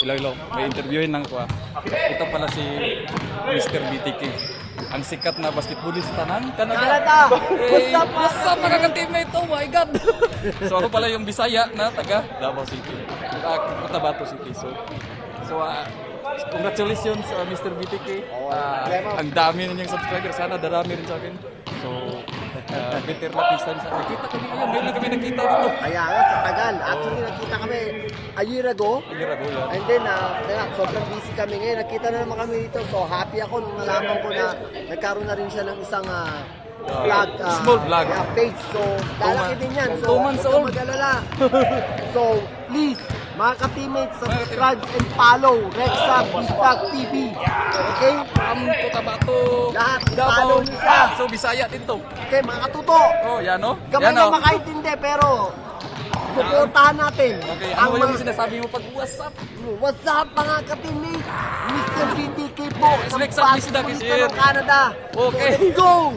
Ilaw, may interviewin lang ko. Ito pala si Mr. BTK. Ang sikat na basketballista ng Canada. What's up mga ka-teammate? Oh my God! So ako pala yung Bisaya na taga Davao City. Cotabato City. So congratulations Mr. BTK. Ang dami na niyang subscribers. Sana darami rin sa akin. So better luck next time. Nakita kami ngayon. Ngayon lang kami nakita dito. Kaya nga, sa tagal. Actually, nakita kami a year ago. Yeah. And then, sobrang busy kami ngayon. Nakita na naman kami dito. So, happy ako nung nalaman ko na nagkaroon na rin siya ng isang vlog. Small vlog. Page. So, lalaki din yan. So, 2 months old. Mag-alala. So, please, mga ka-teammates, subscribe and follow REXAR BISDAK TV. Okay? Cotabato. Lahat, follow nyo siya. So Bisaya din to. Okay, mga katuto. Oh, yan no? Gamay na makaintindi, pero suportahan natin. Okay, ano yung sinasabi mo pag WhatsApp? What's up mga ka-teammates? Mr. BTK po. REXAR BISDAK is here. Ng Canada. Okay. Let's go!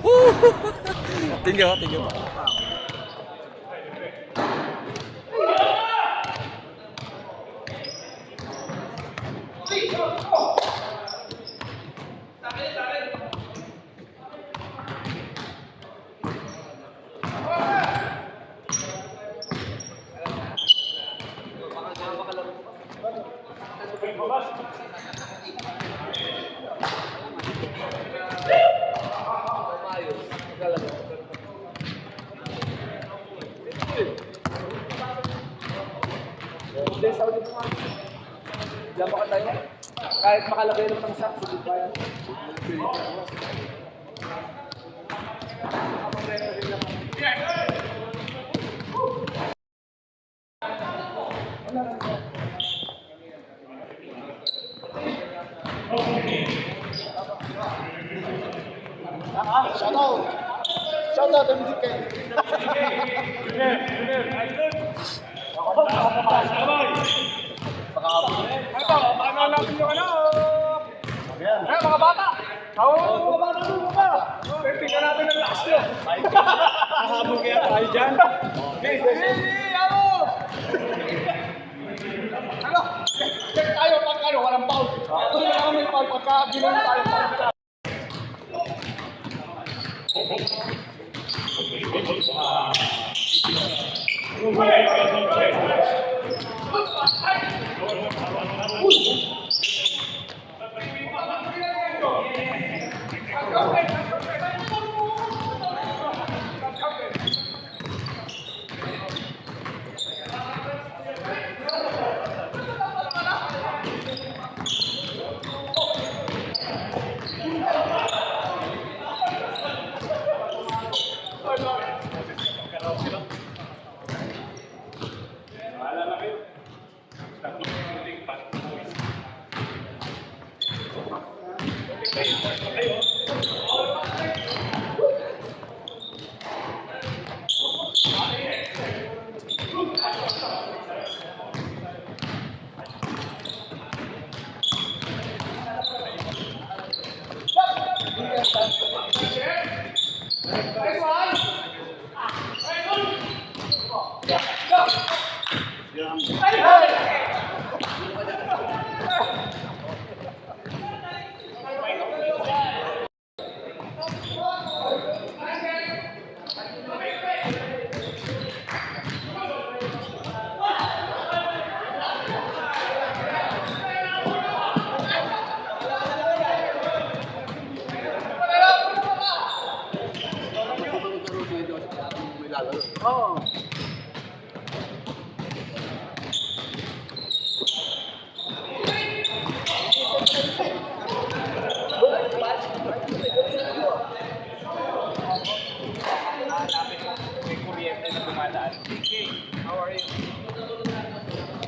Thank you. Diyan ba tayo? Kahit makalagay lang ng sack, hindi ba yan? Shout out to BTK. Paano natin yung ano? Mga bata! Mga bata dito ba? Tingnan natin ang last nyo. Kahabog kaya tayo dyan. Ano? Check tayo pag walang foul. Kung na may foul, pagka ginawa tayo foul.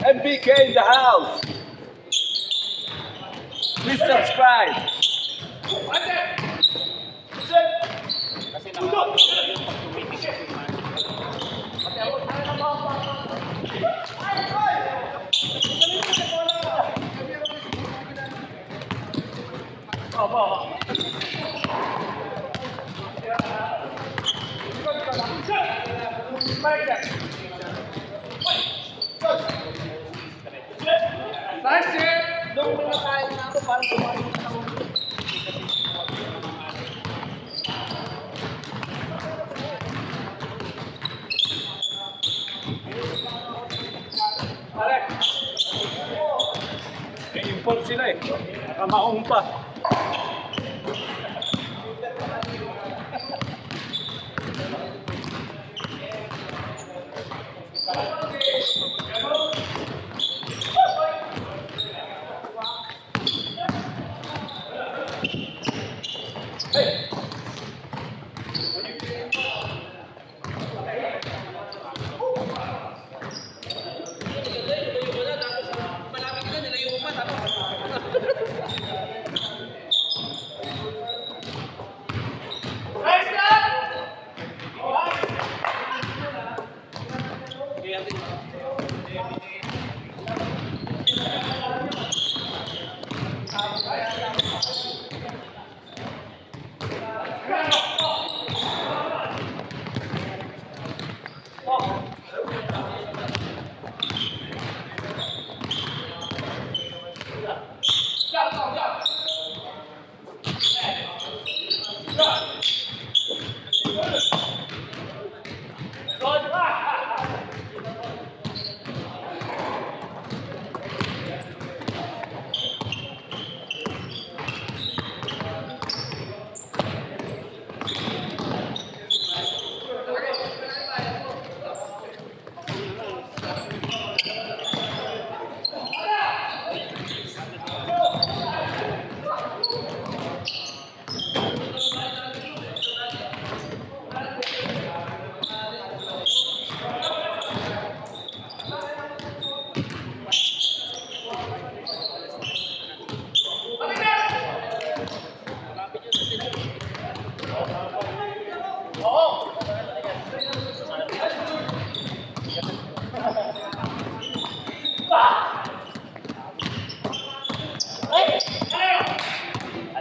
MBK in the house. Please subscribe. May import sila eh. Nakamaong pa.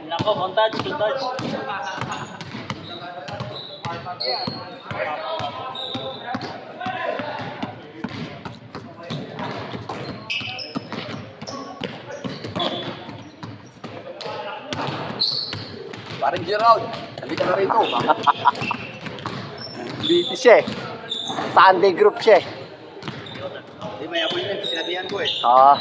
Nako, montage, montage. Parang Gerald, hindi ka na rito. Busy siya eh. Sunday group siya eh. Hindi, may appointment. Sinabihan ko eh. Ah.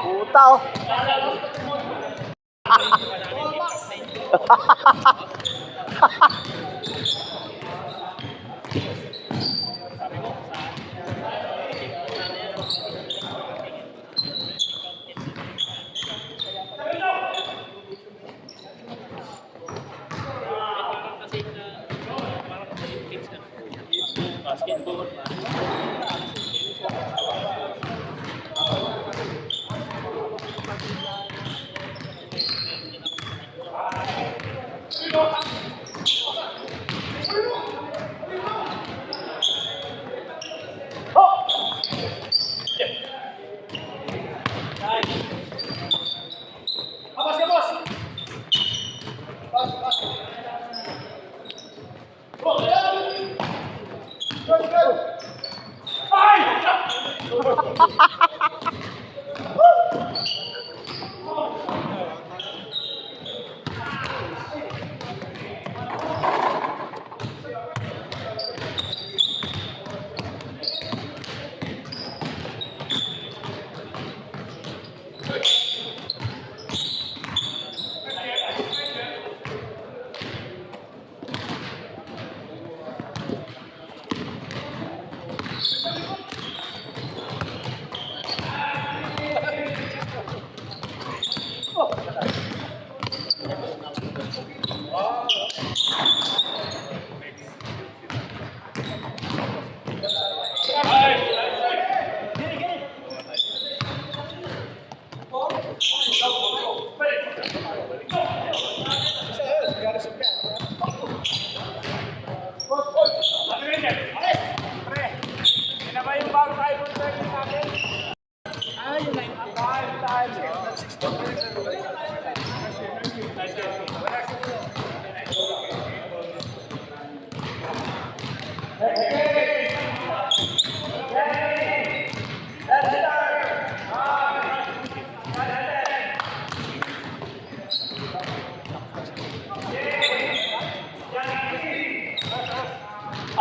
Puta oh. Basketball.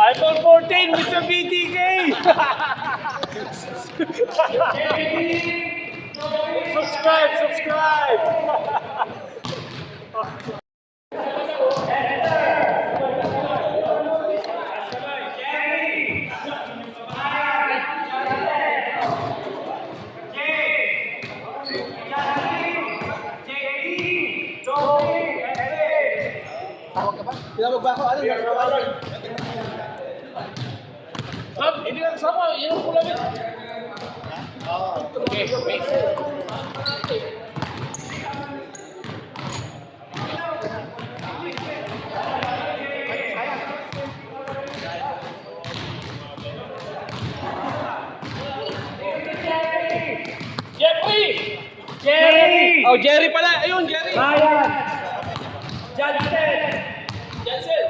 iPhone 14, Mr. BTK! Subscribe! Tinawag ba ako? Ano? Hindi lang sama, yun ang kulang yun. Okay, wait. Jeffrey! Jerry! Oh, Jerry pala! Ayun, Jerry! Ryan! Jansen! Jansen!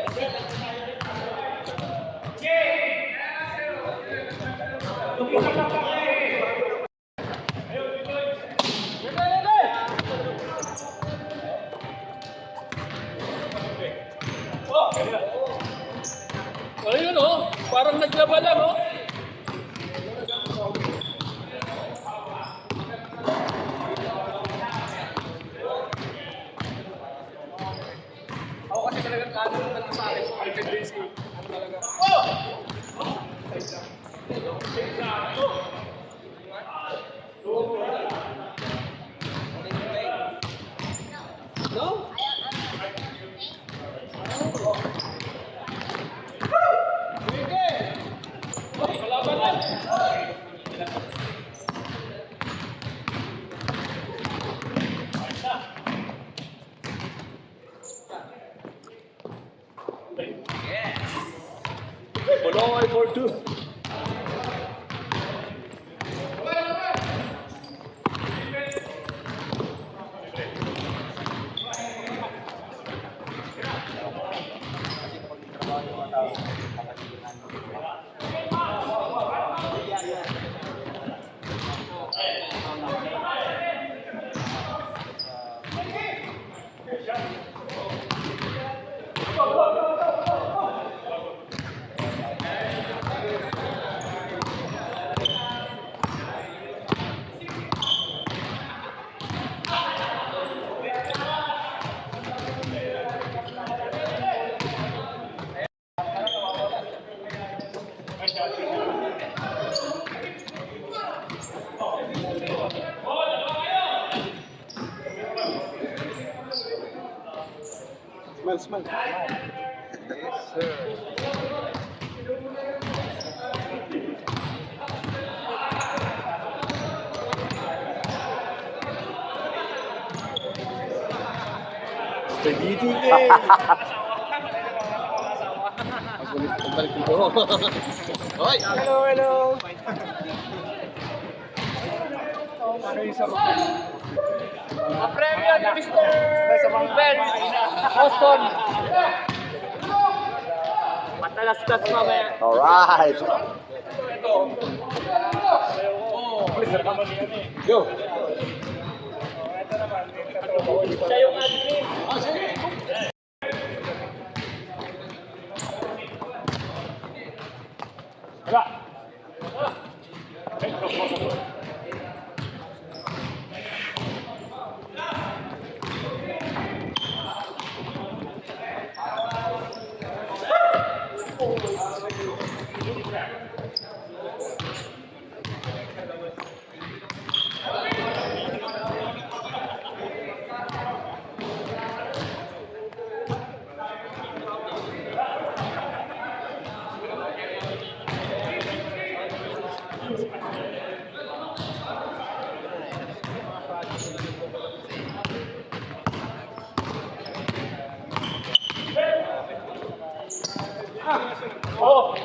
Ayun oh, parang naglaba lang oh. Ako kasi talagang kano na lang sa akin. Ay, tendency. Ano talaga? Oh! No? Bolongoy for two. Smile. Yes, sir. Mr. BTK! Pagbalik ko. Hoy! Hello! A-premyo ni Mr. Ben Boston. Matalas-tas mamaya. Alright! Go! Siya yung admin. Wala. Oh!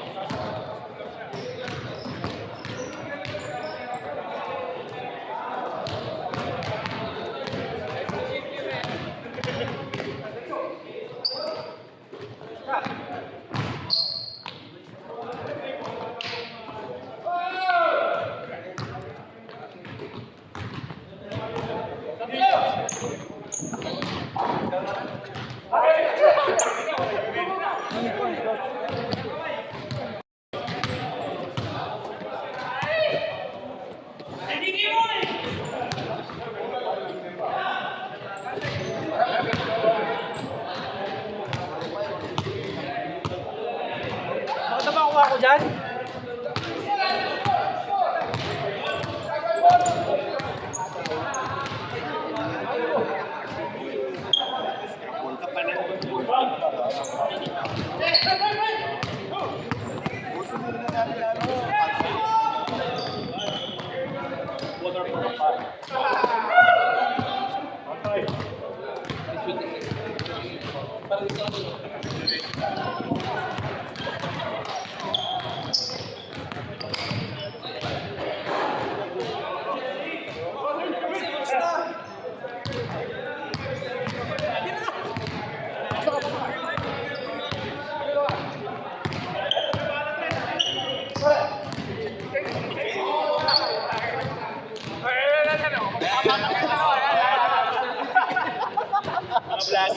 dyan?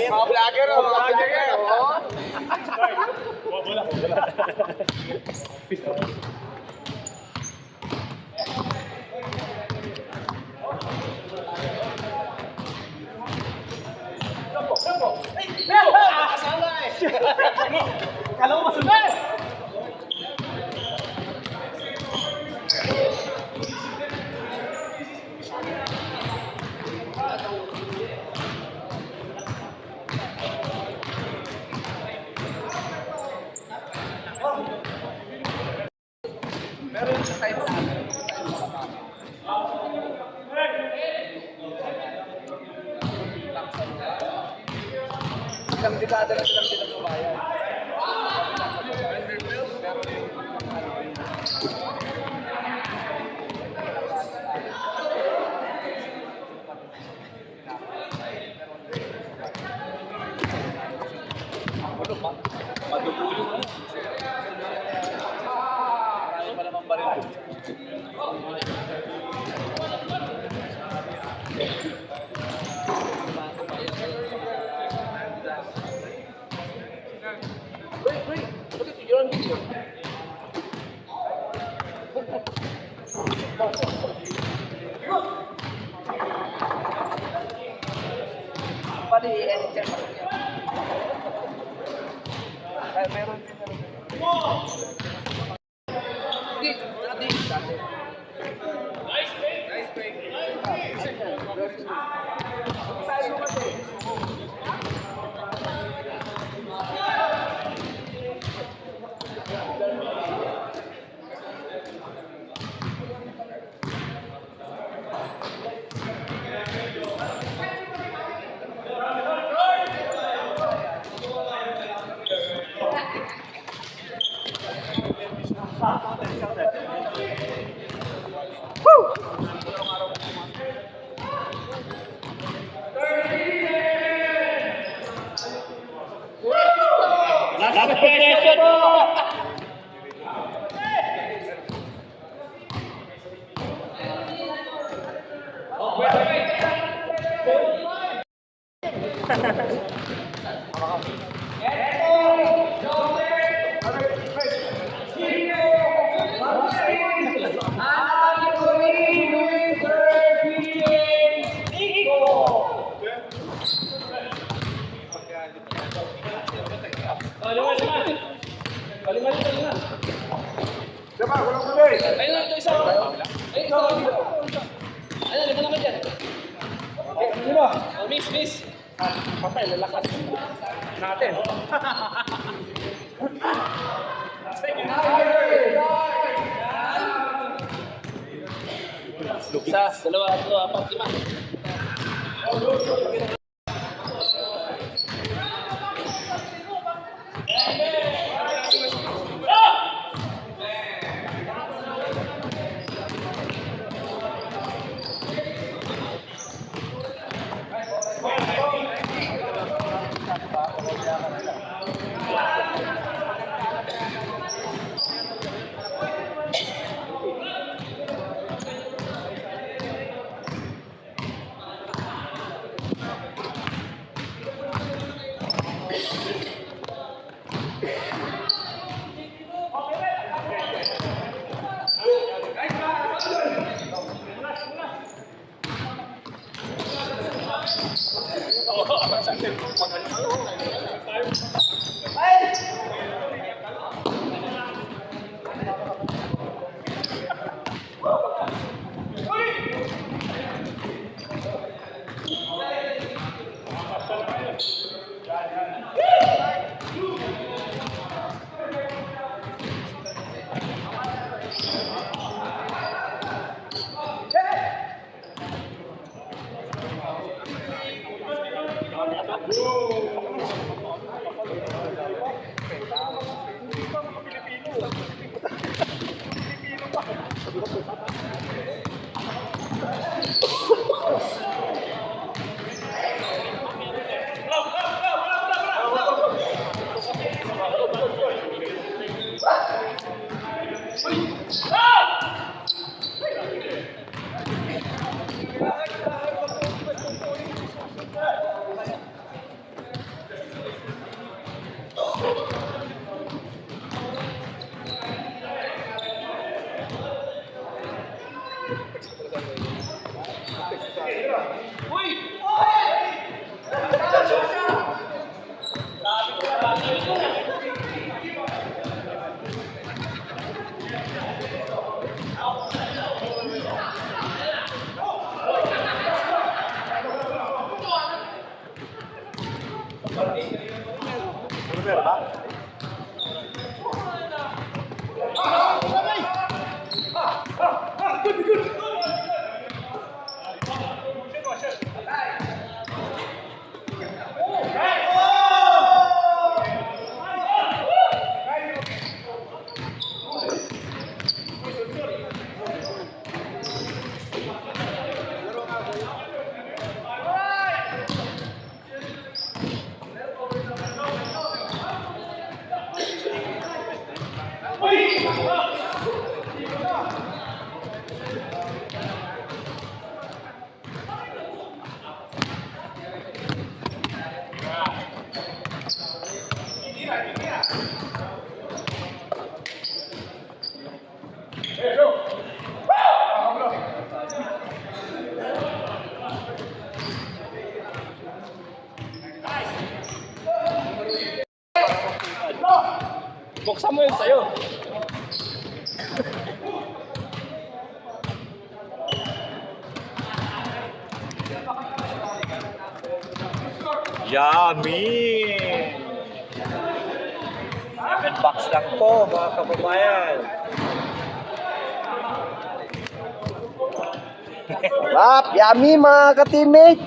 Mga vlogger, oh. Kala ko masunod! Isang dekada na silang pinagbabayan. Pali, edit yan. Kaya meron din na rin. Hindi, dati. Nice break. Saan mo kasi? Last question po! Diba, walang kulay. Ayun na, ito isa. Ayun, isa. Ayun, lima naman dyan. Diba? Oh, miss. Patay, lalakas. Natin. Isa, dalawa, tatlo, apat, lima. Buksan mo yun sa'yo. Yummy! 7 bucks lang po, mga kababayan. Rap, yummy mga ka-teammate.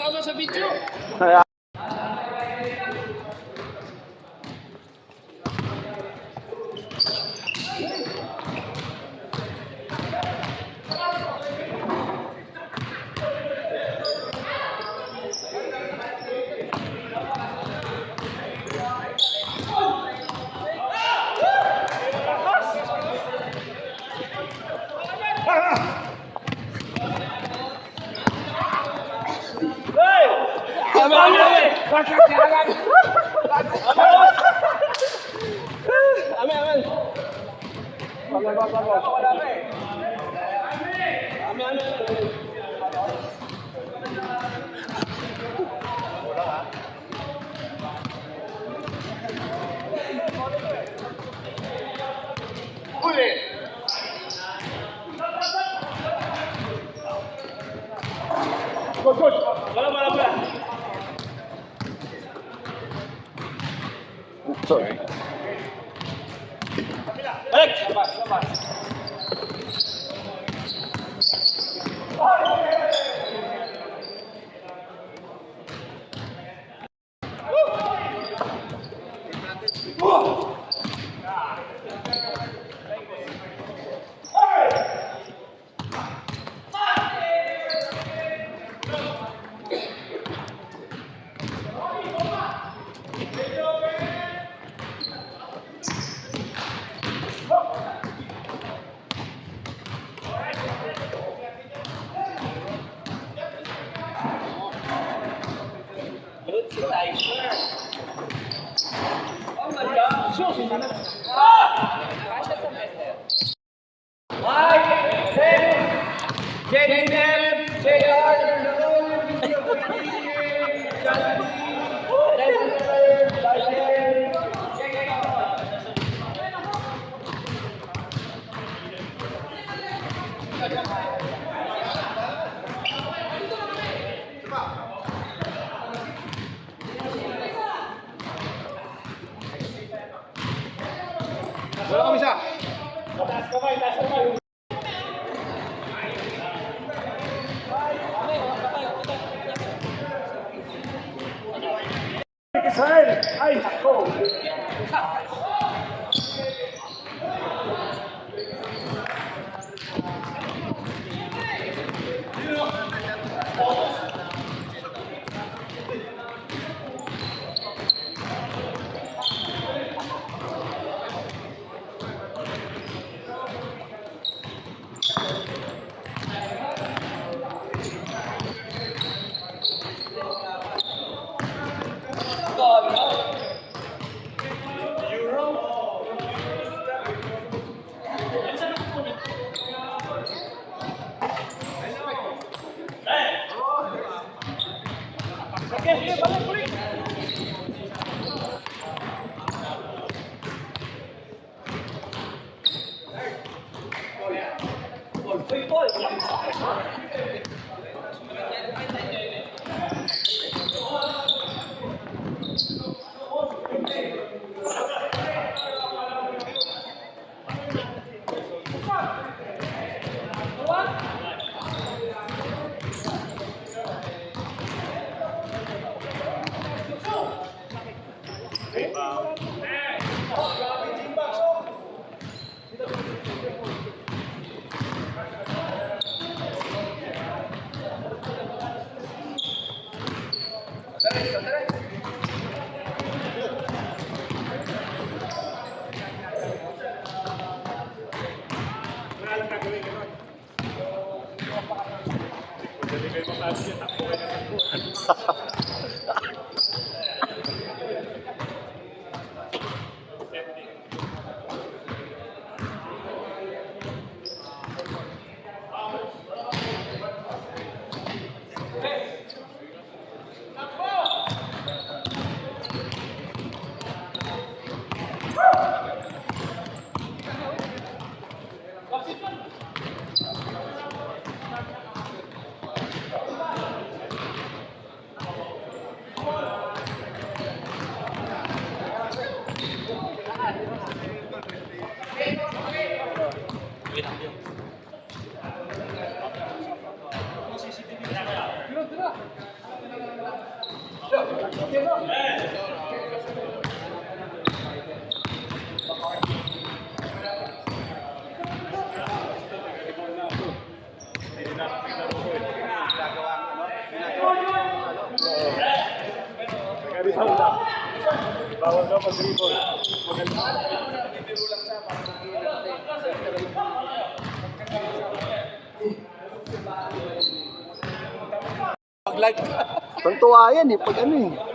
Tama sa video. good. Wala. Sorry. Balik! Labas. Wala kami siya. Taas kamay. Israel! Ay, ako! Bawal daw pag-dribble. Pag-like. Tantuwa yan pag ano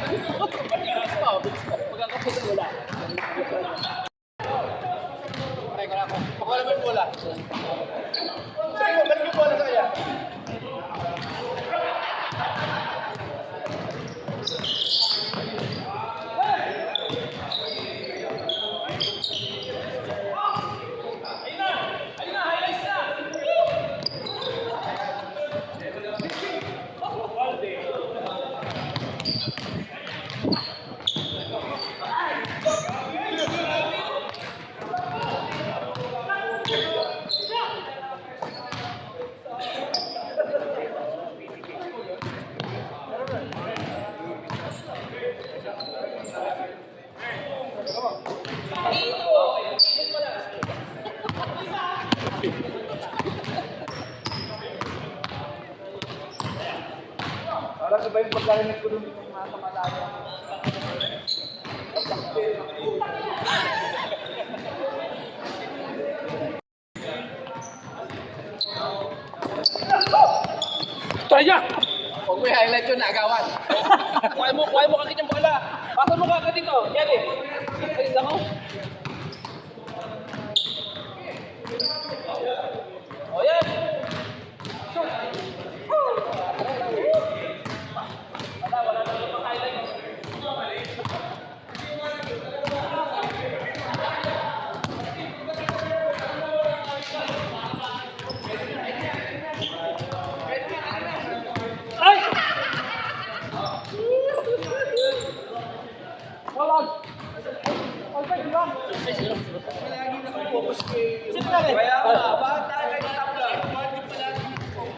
Magkakapunta wala. Teka lang ako. Pakuha naman yung bola. Sa'yo, balik yung bola sa kanya. Parang iba yung pagkarinig ko dun yung mga kamalaya. Taya! Huwag mo i-highlight yun, naagawan. Kuhay mo kakit yung bola. Pasok mo kakit dito. Yan eh. Ayos ako. O yan. Wala na yung highlight. Ay! Wala. Okay, di ba? Palagi nakapokus kay... Sit lang eh. Kaya bakit tayo kayo tabla? Bakit palagi nakapokus?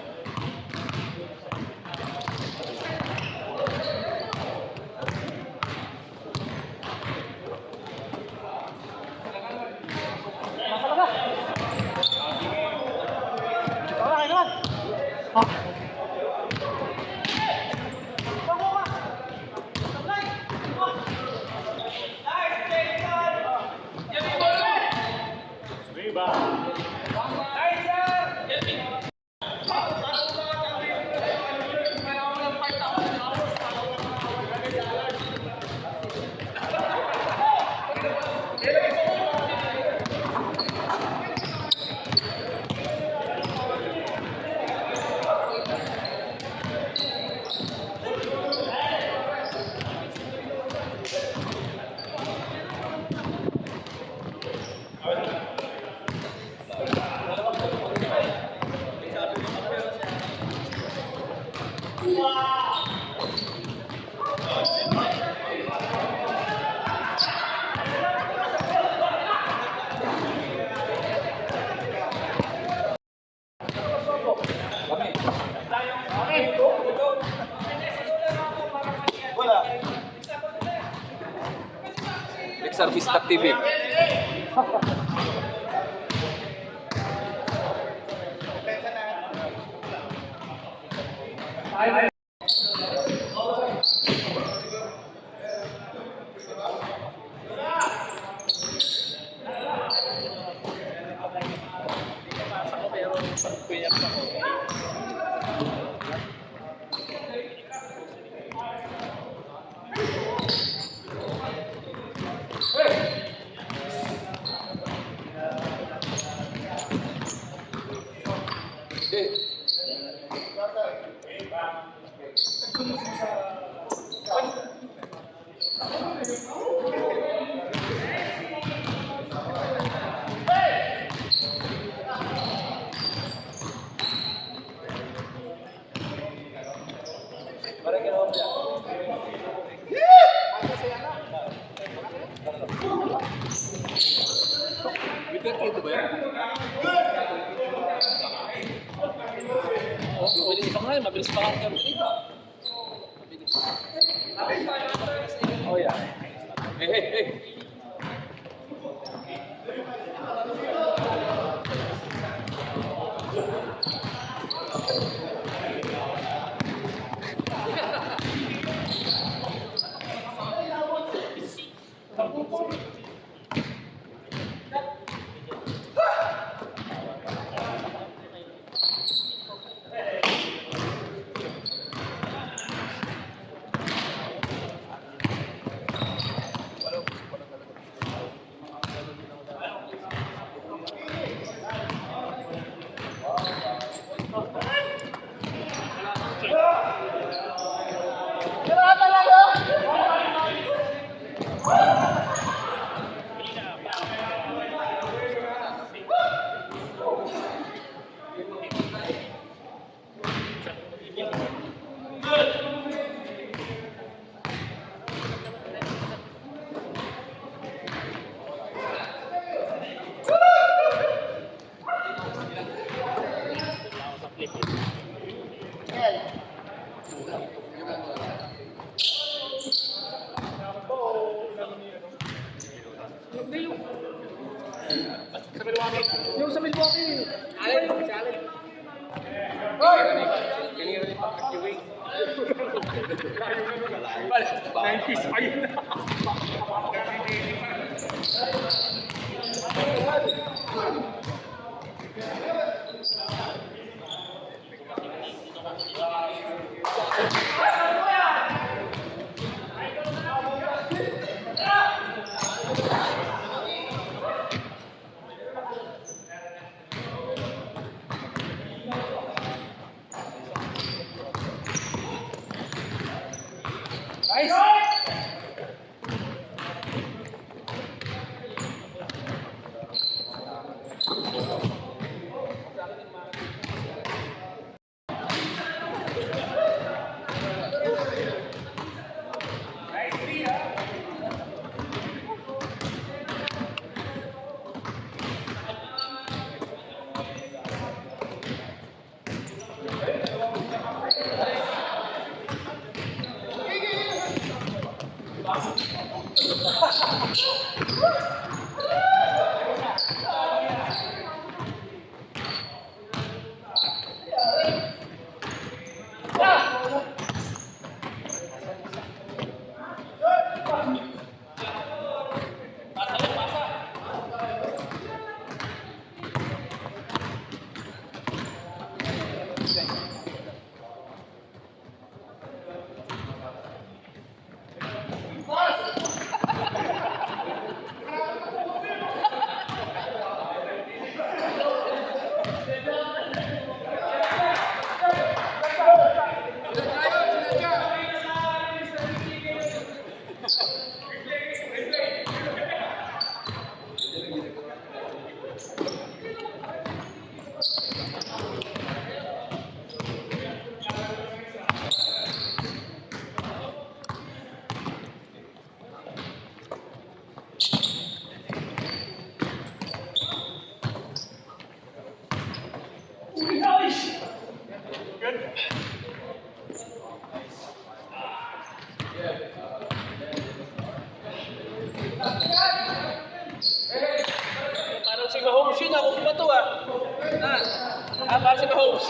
REXAR BISDAK TV. Ito ba yan? Oh, mabilis pa nga yun. Mabilis pa nga kami. Mabilis. Oh, yeah. Hey, hey, hey. Yung sa Milwaukee. Parang si Mahomes yun, ako ba ito ah? Parang si Mahomes.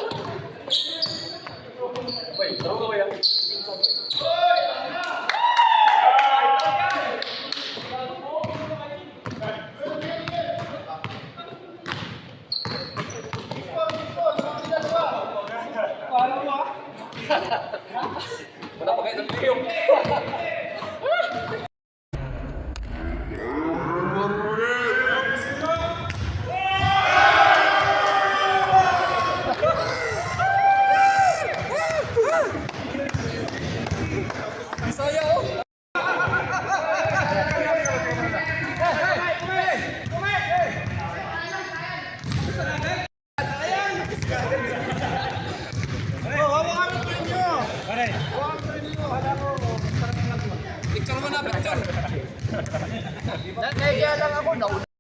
Wala pa kayo ng video. Bisaya oh. Picture mo na, picture. Nahiya lang ako, nauna